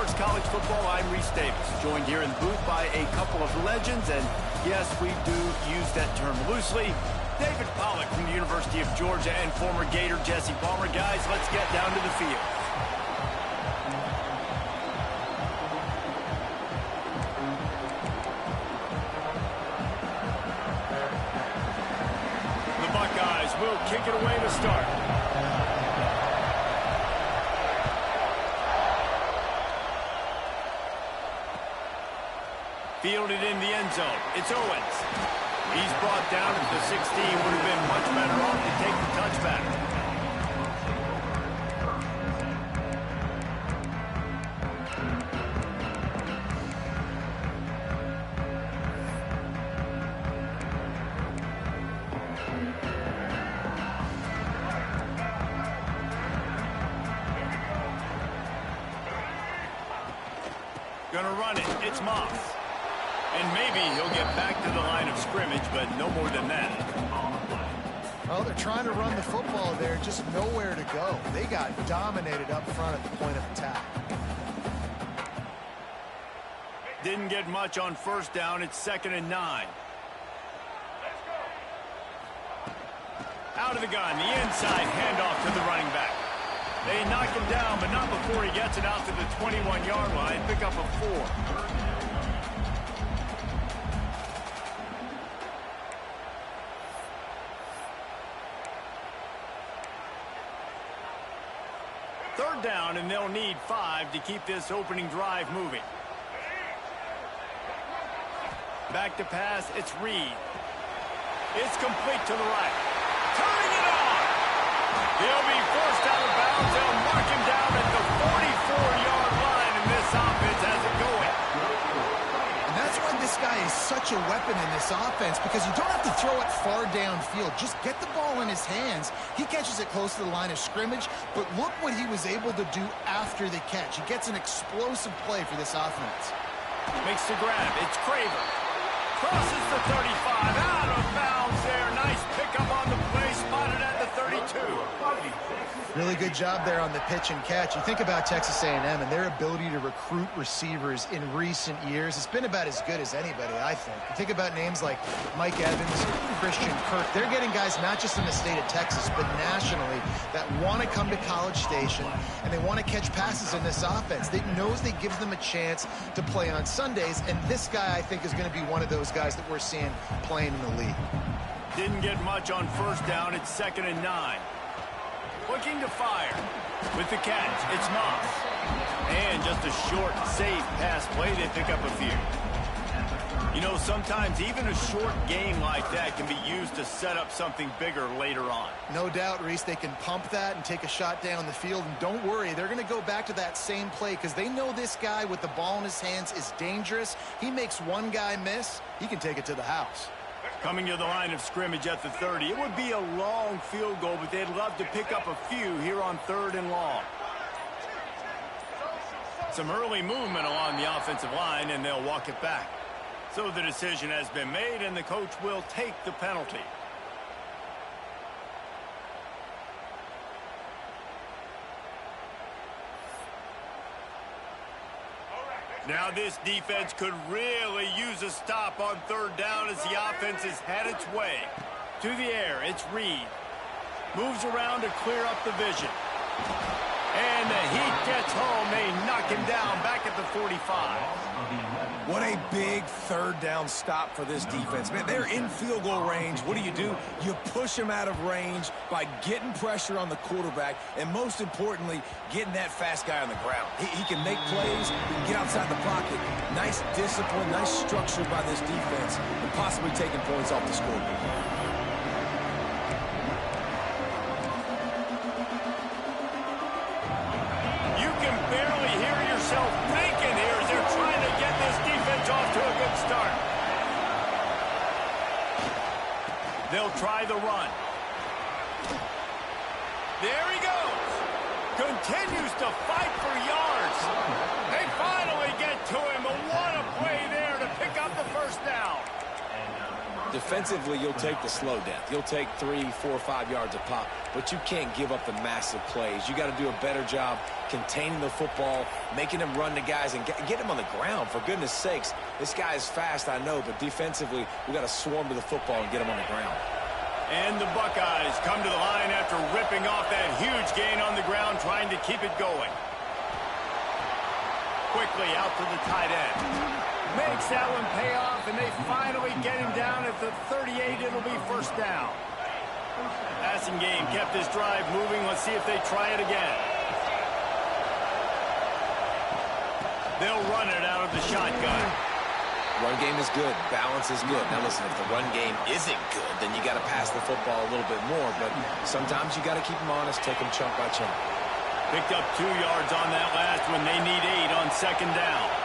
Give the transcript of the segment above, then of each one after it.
Sports College Football. I'm Reese Davis, joined here in the booth by a couple of legends, and yes, we do use that term loosely. David Pollack from the University of Georgia and former Gator Jesse Palmer. Guys, let's get down to the field. The Buckeyes will kick it away to start. Fielded in the end zone. It's Owens. He's brought down at the 16. Would have been much better off to take the touchback. Gonna run it. It's Moss. And maybe he'll get back to the line of scrimmage, but no more than that. Well, they're trying to run the football there, just nowhere to go. They got dominated up front at the point of attack. Didn't get much on first down. It's 2nd and 9. Out of the gun, the inside handoff to the running back. They knock him down, but not before he gets it out to the 21-yard line. Pick up a 4. Third down, and they'll need 5 to keep this opening drive moving. Back to pass, it's Reed. It's complete to the right. Turning it on! He'll be forced out of bounds. They'll mark him down at the 44-yard line, and this offense has it going. And that's why this guy is such a weapon in this offense, because you don't have to throw it far downfield. Just get the ball in his hands. He catches it close to the line of scrimmage, but look what he was able to do after the catch. He gets an explosive play for this offense. Makes the grab. It's Craver. Crosses the 35. Out of bounds there. Nice pickup on the play. Spotted at the 32. Really good job there on the pitch and catch. You think about Texas A&M and their ability to recruit receivers in recent years. It's been about as good as anybody, I think. You think about names like Mike Evans, Christian Kirk. They're getting guys not just in the state of Texas, but nationally that want to come to College Station and they want to catch passes in this offense. They knows they give them a chance to play on Sundays, and this guy, I think, is going to be one of those guys that we're seeing playing in the league. Didn't get much on first down. It's 2nd and 9. Looking to fire. With the catch, it's Moss. And just a short, safe pass play. They pick up a few. You know, sometimes even a short game like that can be used to set up something bigger later on. No doubt, Reese, they can pump that and take a shot down the field. And don't worry, they're going to go back to that same play because they know this guy with the ball in his hands is dangerous. He makes one guy miss, he can take it to the house. Coming to the line of scrimmage at the 30. It would be a long field goal, but they'd love to pick up a few here on 3rd and long. Some early movement along the offensive line, and they'll walk it back. So the decision has been made, and the coach will take the penalty. Now this defense could really use a stop on 3rd down as the offense has had its way. To the air, it's Reed. Moves around to clear up the vision. And the heat gets home. They knock him down back at the 45. What a big 3rd down stop for this defense. Man, they're in field goal range. What do? You push them out of range by getting pressure on the quarterback and, most importantly, getting that fast guy on the ground. He can make plays, he can get outside the pocket. Nice discipline, nice structure by this defense, and possibly taking points off the scoreboard. You can barely hear yourself thinking here as they're trying to get this defense off to a good start. They'll try the run. There he goes. Continues to fight for yards. They finally get to him, but what a play there to pick up the first down. Defensively, you'll take the slow death. You'll take 3, 4, 5 yards a pop, but you can't give up the massive plays. You got to do a better job containing the football, making them run to guys, and get them on the ground. For goodness sakes, this guy is fast, I know, but defensively, we got to swarm to the football and get him on the ground. And the Buckeyes come to the line after ripping off that huge gain on the ground, trying to keep it going. Quickly out to the tight end. Makes that one pay off, and they finally get him down at the 38. It'll be first down. Passing game kept this drive moving. Let's see if they try it again. They'll run it out of the shotgun. Run game is good. Balance is good. Now listen, if the run game isn't good, then you got to pass the football a little bit more. But sometimes you got to keep them honest, take them chunk by chunk. Picked up 2 yards on that last one. They need 8 on second down.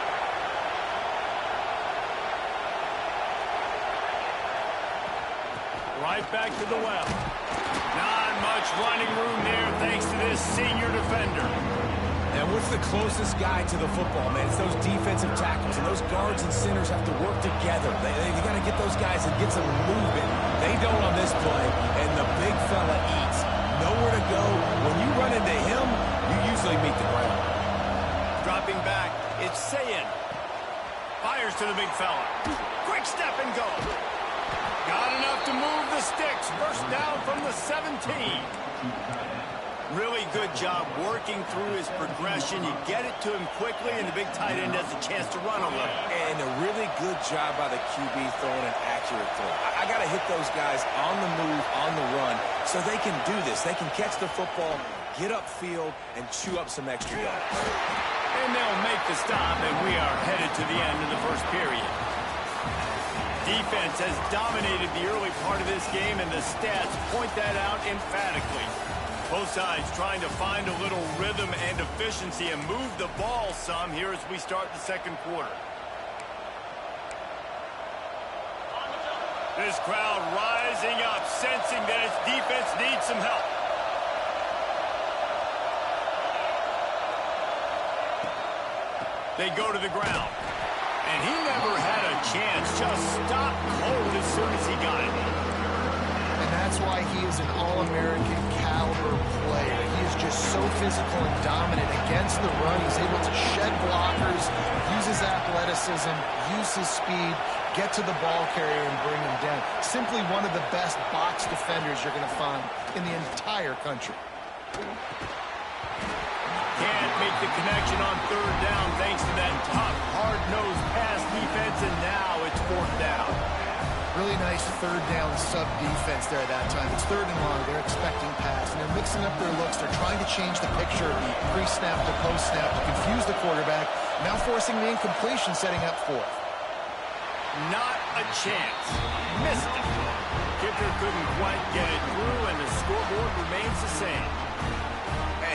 Right back to the well. Not much running room there thanks to this senior defender. And what's the closest guy to the football, man? It's those defensive tackles, and those guards and centers have to work together. They got to get those guys and get some movement. They don't on this play, and the big fella eats. Nowhere to go. When you run into him, you usually meet the ground. Dropping back, it's Sayin. Fires to the big fella. Quick step and go. Got enough to move the sticks. First down from the 17. Really good job working through his progression. You get it to him quickly, and the big tight end has a chance to run a little. And a really good job by the QB throwing an accurate throw. I got to hit those guys on the move, on the run, so they can do this. They can catch the football, get upfield, and chew up some extra yards. And they'll make the stop, and we are headed to the end of the first period. Defense has dominated the early part of this game, and the stats point that out emphatically. Both sides trying to find a little rhythm and efficiency and move the ball some here as we start the second quarter. This crowd rising up, sensing that its defense needs some help. They go to the ground. And he never had a chance, just stopped cold as soon as he got it. And that's why he is an All-American caliber player. He is just so physical and dominant against the run. He's able to shed blockers, use his athleticism, use his speed, get to the ball carrier and bring him down. Simply one of the best box defenders you're going to find in the entire country. Can't make the connection on third down thanks to that tough, hard-nosed pass defense, and now it's fourth down. Really nice third down sub-defense there that time. It's third and long. They're expecting pass, and they're mixing up their looks. They're trying to change the picture pre-snap to post-snap to confuse the quarterback, now forcing the incompletion, setting up fourth. Not a chance. Missed it. Kicker couldn't quite get it through, and the scoreboard remains the same.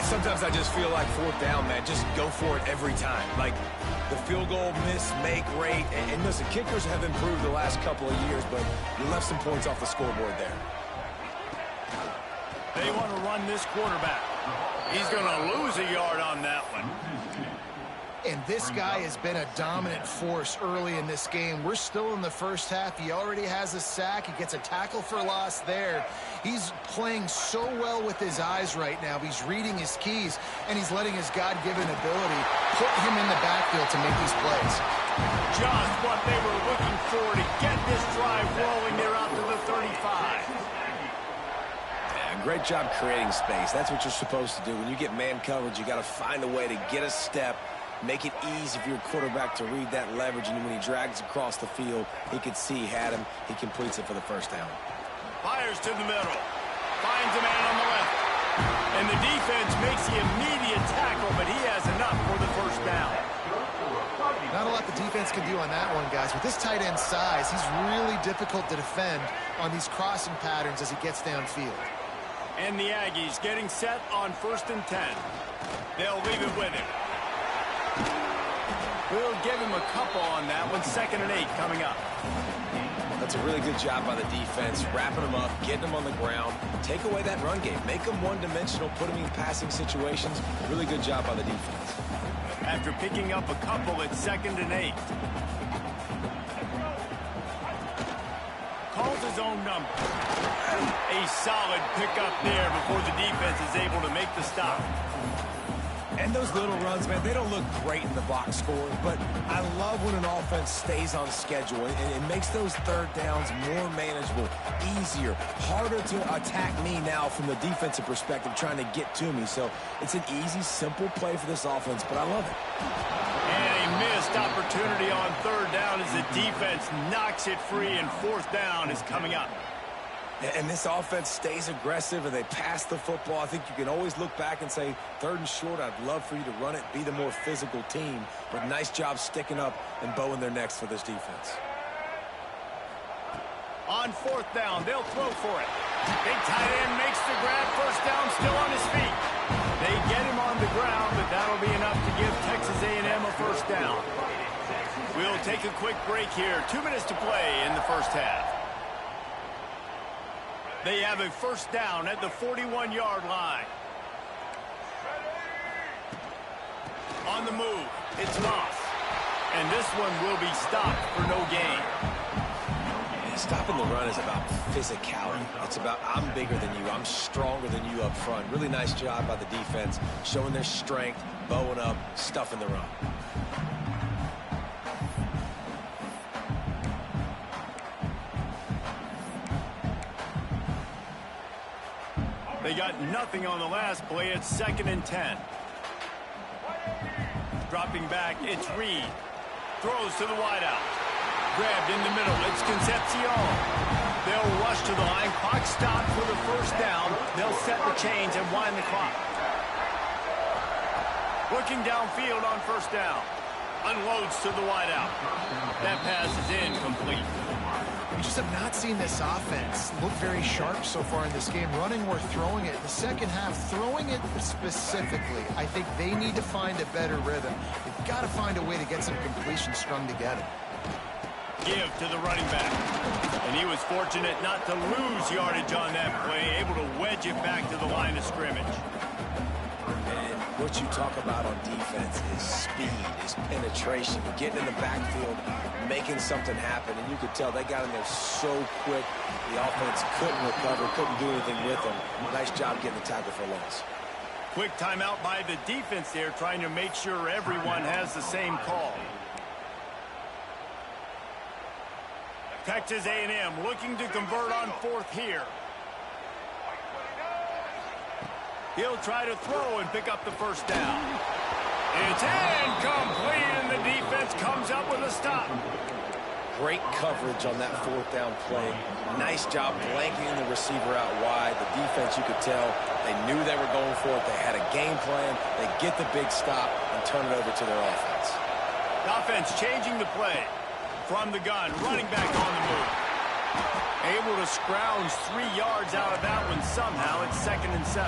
Sometimes I just feel like fourth down, man. Just go for it every time. Like the field goal miss, make rate. And listen, kickers have improved the last couple of years, but you left some points off the scoreboard there. They want to run this quarterback. He's going to lose a yard on that one. And this guy has been a dominant force early in this game. We're still in the first half. He already has a sack. He gets a tackle for loss there. He's playing so well with his eyes right now. He's reading his keys, and he's letting his God-given ability put him in the backfield to make these plays. Just what they were looking for to get this drive rolling. They're out to the 35. Great job creating space. That's what you're supposed to do. When you get man coverage, you got to find a way to get a step, make it easy for your quarterback to read that leverage, and when he drags across the field, he can see he had him. He completes it for the first down. Fires to the middle. Finds a man on the left. And the defense makes the immediate tackle, but he has enough for the first down. Not a lot the defense can do on that one, guys. With this tight end size, he's really difficult to defend on these crossing patterns as he gets downfield. And the Aggies getting set on 1st and 10. They'll leave it with him. We'll give him a couple on that one. 2nd and 8 coming up. That's a really good job by the defense, wrapping them up, getting them on the ground. Take away that run game. Make them one-dimensional, put them in passing situations. Really good job by the defense. After picking up a couple, it's 2nd and 8. Call his own number. A solid pickup there before the defense is able to make the stop. And those little runs, man, they don't look great in the box score, but I love when an offense stays on schedule, and it makes those third downs more manageable, easier, harder to attack me now from the defensive perspective trying to get to me. So it's an easy, simple play for this offense, but I love it. And a missed opportunity on third down as the defense knocks it free, and fourth down is coming up. And this offense stays aggressive and they pass the football. I think you can always look back and say, third and short, I'd love for you to run it, be the more physical team. But nice job sticking up and bowing their necks for this defense. On fourth down, they'll throw for it. Big tight end makes the grab, first down, still on his feet. They get him on the ground, but that'll be enough to give Texas A&M a first down. We'll take a quick break here. 2 minutes to play in the first half. They have a first down at the 41-yard line. On the move, it's Moss. And this one will be stopped for no gain. Stopping the run is about physicality. It's about I'm bigger than you, I'm stronger than you up front. Really nice job by the defense, showing their strength, bowing up, stuffing the run. They got nothing on the last play. It's 2nd and 10. Dropping back, it's Reed. Throws to the wideout. Grabbed in the middle, it's Concepcion. They'll rush to the line. Clock stopped for the first down. They'll set the chains and wind the clock. Looking downfield on first down. Unloads to the wideout. That pass is incomplete. We just have not seen this offense look very sharp so far in this game, running or throwing it. The second half, throwing it specifically, I think they need to find a better rhythm. They've got to find a way to get some completion strung together. Give to the running back. And he was fortunate not to lose yardage on that play, able to wedge it back to the line of scrimmage. And what you talk about on defense is speed, is penetration, getting in the backfield, making something happen. And you could tell they got in there so quick, the offense couldn't recover, couldn't do anything with them. Nice job getting the tackle for loss. Quick timeout by the defense there, trying to make sure everyone has the same call. Texas A&M looking to convert on fourth here. He'll try to throw and pick up the first down. It's incomplete, and the defense comes up with a stop. Great coverage on that fourth down play. Nice job blanketing the receiver out wide. The defense, you could tell, they knew they were going for it. They had a game plan. They get the big stop and turn it over to their offense. The offense changing the play. From the gun, running back on the move. Able to scrounge 3 yards out of that one somehow. It's 2nd and 7.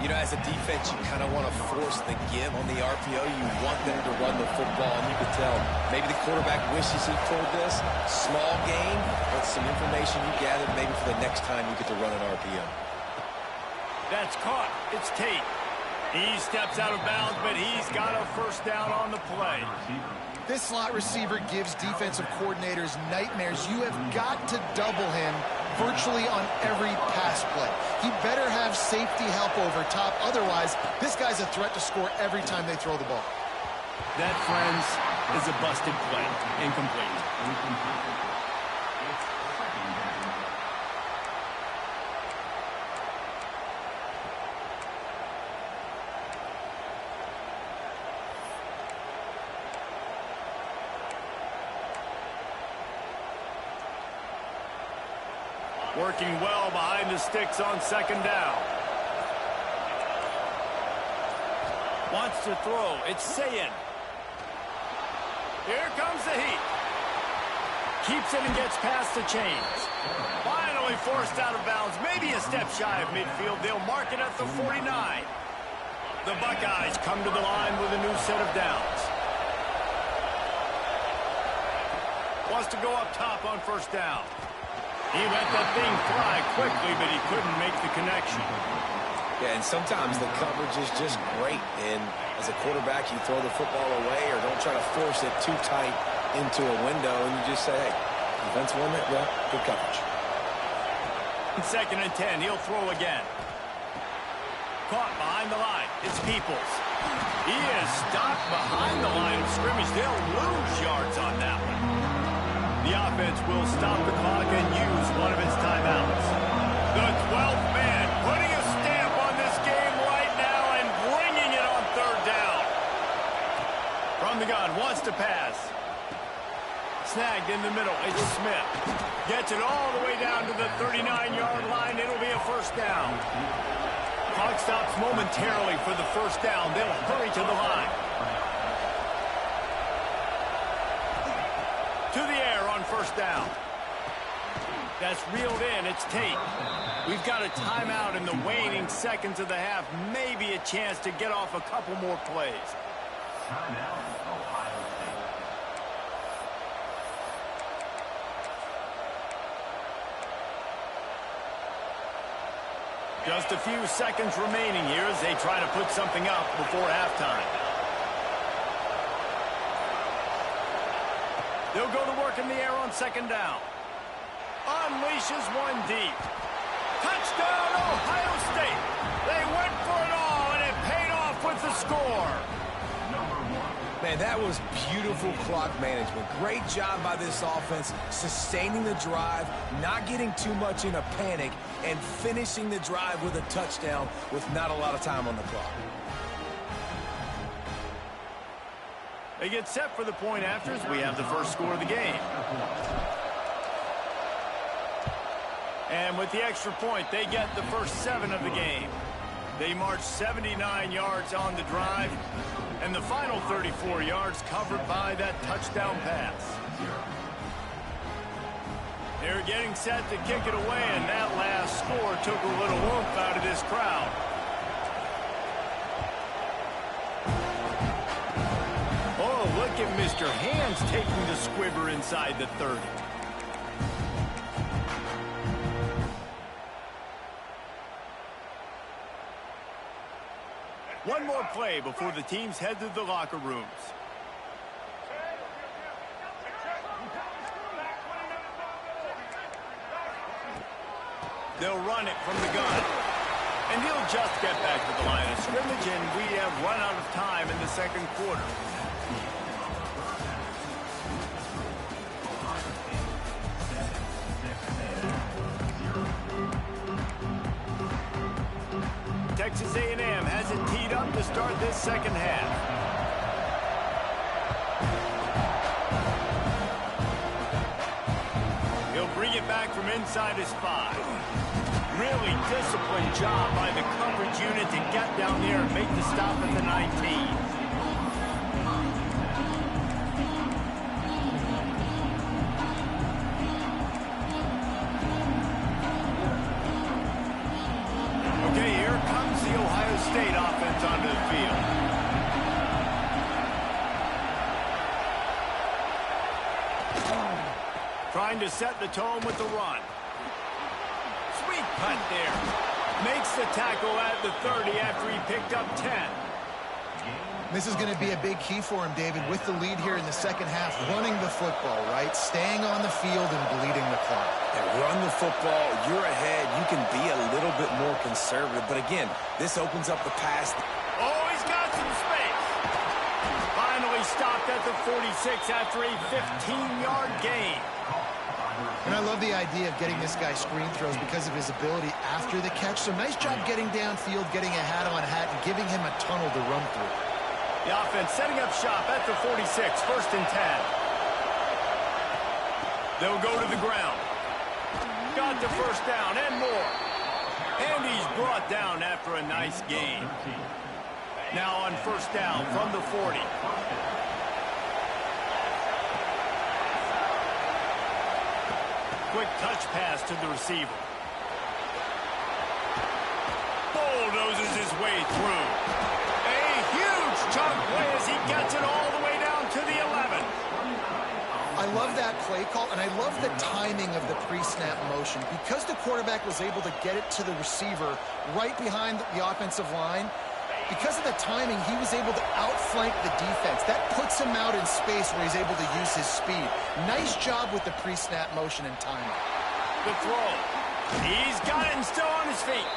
You know, as a defense, you kind of want to force the give on the RPO. You want them to run the football, and you can tell maybe the quarterback wishes he pulled this. Small gain, but some information you gathered maybe for the next time you get to run an RPO. That's caught. It's Tate. He steps out of bounds, but he's got a first down on the play. This slot receiver gives defensive coordinators nightmares. You have got to double him virtually on every pass play. He better have safety help over top. Otherwise, this guy's a threat to score every time they throw the ball. That, friends, is a busted play. Incomplete. Working well behind the sticks on second down. Wants to throw. It's Sayin. Here comes the heat. Keeps it and gets past the chains. Finally forced out of bounds. Maybe a step shy of midfield. They'll mark it at the 49. The Buckeyes come to the line with a new set of downs. Wants to go up top on first down. He let that thing fly quickly, but he couldn't make the connection. Yeah, and sometimes the coverage is just great. And as a quarterback, you throw the football away or don't try to force it too tight into a window, and you just say, hey, Defense won it. Well, good coverage. 2nd and 10. He'll throw again. Caught behind the line. It's Peoples. He is stopped behind the line of scrimmage. They'll lose yards on that one. The offense will stop the clock and use one of its timeouts. The 12th man putting a stamp on this game right now and bringing it on 3rd down. From the gun, wants to pass. Snagged in the middle. It's Smith. Gets it all the way down to the 39-yard line. It'll be a 1st down. Clock stops momentarily for the 1st down. They'll hurry to the line. To the air on 1st down. That's reeled in. It's Tate. We've got a timeout in the waning seconds of the half. Maybe a chance to get off a couple more plays. Just a few seconds remaining here as they try to put something up before halftime. They'll go to work in the air on 2nd down. Unleashes one deep. Touchdown, Ohio State. They went for it all, and it paid off with the score. Man, that was beautiful clock management. Great job by this offense, sustaining the drive, not getting too much in a panic, and finishing the drive with a touchdown with not a lot of time on the clock. They get set for the point afters. We have the first score of the game. And with the extra point, they get the first 7 of the game. They march 79 yards on the drive, and the final 34 yards covered by that touchdown pass. They're getting set to kick it away, and that last score took a little oomph out of this crowd. Oh, look at Mr. Hands taking the squibber inside the 30. One more play before the teams head to the locker rooms. They'll run it from the gun. And he'll just get back to the line of scrimmage, and we have run out of time in the 2nd quarter. Texas A&M has it teed up to start this 2nd half. He'll bring it back from inside his 5. Really disciplined job by the coverage unit to get down there and make the stop at the 19. Okay, here comes the Ohio State offense onto the field. Trying to set the tone with the run. Sweet punt there. Makes the tackle at the 30 after he picked up 10. This is going to be a big key for him, David, with the lead here in the 2nd half, running the football, right? Staying on the field and bleeding the clock. And run the football, you're ahead, you can be a little bit more conservative. But again, this opens up the pass. Oh, he's got some space. Finally stopped at the 46 after a 15-yard gain. And I love the idea of getting this guy screen throws because of his ability after the catch. So nice job getting downfield, getting a hat-on-hat, and giving him a tunnel to run through. The offense setting up shop at the 46, 1st and 10. They'll go to the ground. Got the 1st down and more. And he's brought down after a nice gain. Now on 1st down from the 40. Quick touch pass to the receiver. Bulldozes his way through. A huge chunk play as he gets it all the way down to the 11. I love that play call, and I love the timing of the pre-snap motion. Because the quarterback was able to get it to the receiver right behind the offensive line, because of the timing, he was able to outflank the defense. That puts him out in space where he's able to use his speed. Nice job with the pre-snap motion and timing. The throw. He's got it and still on his feet.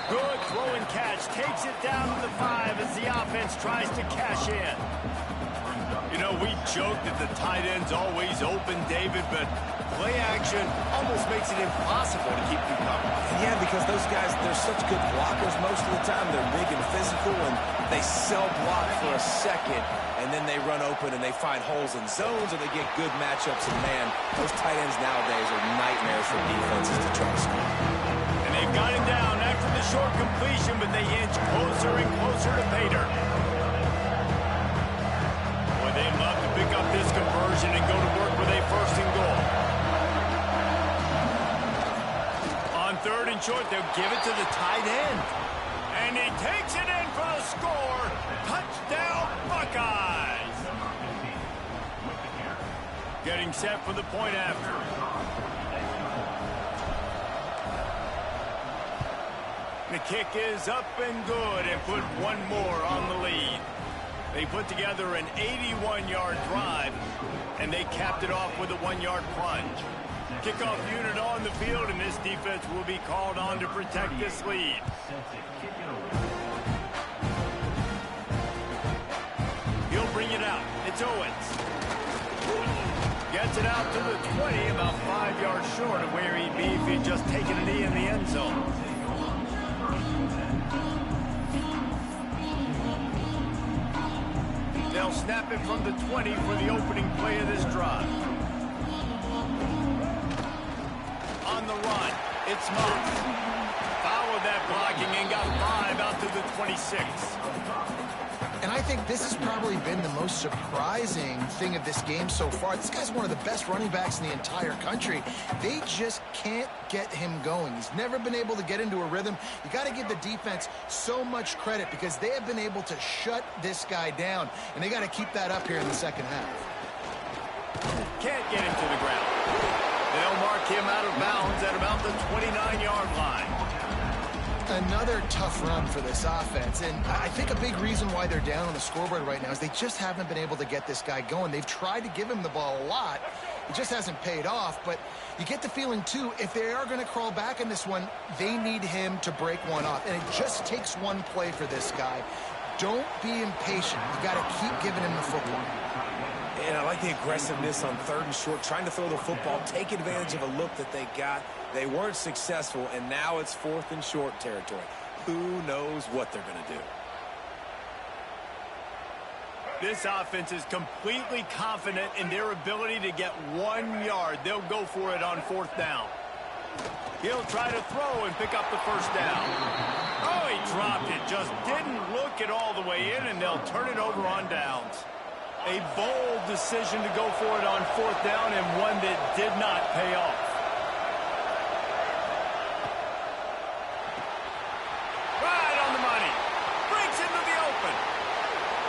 Good throw and catch. Takes it down to the 5 as the offense tries to cash in. You know, we joke that the tight end's always open, David, but play action almost makes it impossible to keep them covered. Yeah, because those guys, they're such good blockers most of the time. They're big and physical, and they sell block for a second, and then they run open and they find holes in zones, and they get good matchups. And, man, those tight ends nowadays are nightmares for defenses to try to score. And they've got him down after the short completion, but they inch closer and closer to pay dirt. Boy, they'd love to pick up this conversion and go to work with a 1st and goal. On 3rd and short, they'll give it to the tight end. And he takes it in for the score. Touchdown, Buckeyes. Getting set for the point after. The kick is up and good and put one more on the lead. They put together an 81-yard drive, and they capped it off with a 1-yard plunge. Kickoff unit on the field, and this defense will be called on to protect this lead. He'll bring it out. It's Owens. Gets it out to the 20, about 5 yards short of where he'd be if he'd just taken a knee in the end zone. They'll snap it from the 20 for the opening play of this drive. On the run, it's Moss. Followed that blocking and got 5 out to the 26. And I think this has probably been the most surprising thing of this game so far. This guy's one of the best running backs in the entire country. They just can't get him going. He's never been able to get into a rhythm. You got to give the defense so much credit because they have been able to shut this guy down, and they got to keep that up here in the second half. Can't get him to the ground. They'll mark him out of bounds at about the 29-yard line. Another tough run for this offense, and I think a big reason why they're down on the scoreboard right now is they just haven't been able to get this guy going. They've tried to give him the ball a lot. It just hasn't paid off, but you get the feeling, too, if they are going to crawl back in this one, they need him to break one off, and it just takes one play for this guy. Don't be impatient. You got to keep giving him the football. And I like the aggressiveness on 3rd and short, trying to throw the football, take advantage of a look that they got. They weren't successful, and now it's 4th and short territory. Who knows what they're going to do? This offense is completely confident in their ability to get 1 yard. They'll go for it on 4th down. He'll try to throw and pick up the 1st down. Oh, he dropped it. Just didn't look it all the way in, and they'll turn it over on downs. A bold decision to go for it on 4th down, and one that did not pay off. Right on the money. Breaks into the open.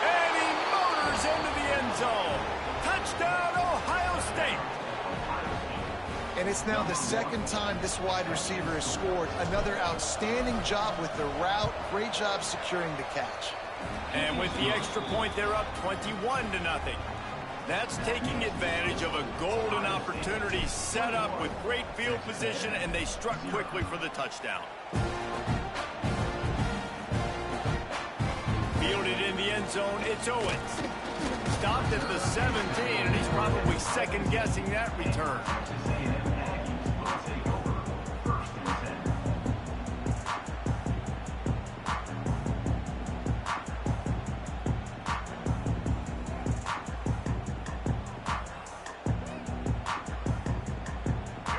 And he motors into the end zone. Touchdown, Ohio State. And it's now the 2nd time this wide receiver has scored. Another outstanding job with the route. Great job securing the catch. And with the extra point, they're up 21-0. That's taking advantage of a golden opportunity set up with great field position, and they struck quickly for the touchdown. Fielded in the end zone, it's Owens. Stopped at the 17, and he's probably second-guessing that return.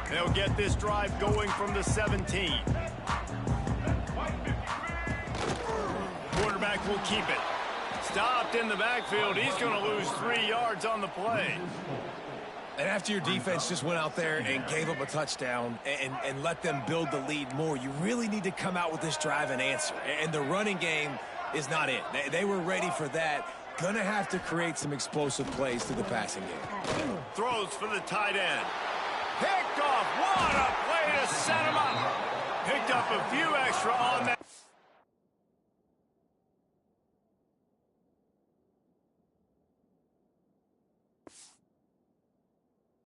They'll get this drive going from the 17. Quarterback will keep it. Stopped in the backfield. He's going to lose 3 yards on the play. And after your defense just went out there and gave up a touchdown and let them build the lead more, you really need to come out with this drive and answer. And the running game is not it. They were ready for that. Going to have to create some explosive plays through the passing game. Throws for the tight end. Picked off. What a play to set him up. Picked up a few extra on that.